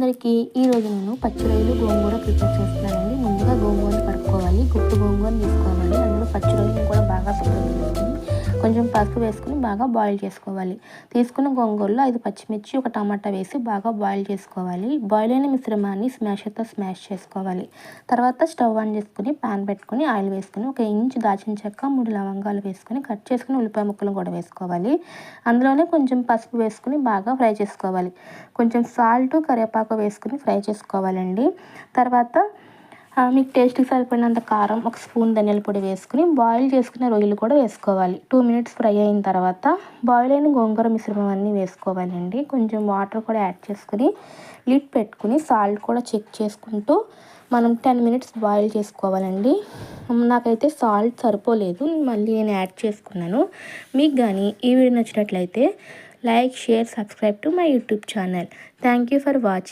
అందరికీ ఈరోజు నేను పచ్చి రొయ్యలు గోంగూర ప్రిపేర్ చేస్తున్నానండి. ముందుగా గోంగూరని కడుక్కోవాలి. గుప్పు గోంగూరని తీసుకోవాలి. అందులో పచ్చి రొయ్యలను కూడా బాగా శుభ్రం చేసుకుని కొంచెం పసుపు వేసుకుని బాగా బాయిల్ చేసుకోవాలి. తీసుకున్న గోంగూరలో 5 పచ్చిమిర్చి, ఒక టమాటా వేసి బాగా బాయిల్ చేసుకోవాలి. బాయిల్ అయిన మిశ్రమాన్ని స్మాషర్తో స్మాష్ చేసుకోవాలి. తర్వాత స్టవ్ ఆన్ చేసుకుని ప్యాన్ పెట్టుకుని ఆయిల్ వేసుకుని 1 ఇంచు దాల్చిన చెక్క, 3 లవంగాలు వేసుకుని కట్ చేసుకుని ఉల్లిపాయ ముక్కలు కూడా వేసుకోవాలి. అందులోనే కొంచెం పసుపు వేసుకుని బాగా ఫ్రై చేసుకోవాలి. కొంచెం సాల్ట్, కరివేపాకు వేసుకుని ఫ్రై చేసుకోవాలండి. తర్వాత మీకు టేస్ట్కి సరిపడినంత కారం, 1 స్పూన్ ధనియాల పొడి వేసుకుని బాయిల్ చేసుకున్న రొయ్యలు కూడా వేసుకోవాలి. 2 మినిట్స్ ఫ్రై అయిన తర్వాత బాయిల్ అయిన గోంగూర మిశ్రమం అన్నీ వేసుకోవాలండి. కొంచెం వాటర్ కూడా యాడ్ చేసుకుని లిడ్ పెట్టుకుని సాల్ట్ కూడా చెక్ చేసుకుంటూ మనం 10 మినిట్స్ బాయిల్ చేసుకోవాలండి. నాకైతే సాల్ట్ సరిపోలేదు, మళ్ళీ నేను యాడ్ చేసుకున్నాను. మీకు కానీ ఈ వీడియో నచ్చినట్లయితే like, share, subscribe to my YouTube channel. Thank you for watching.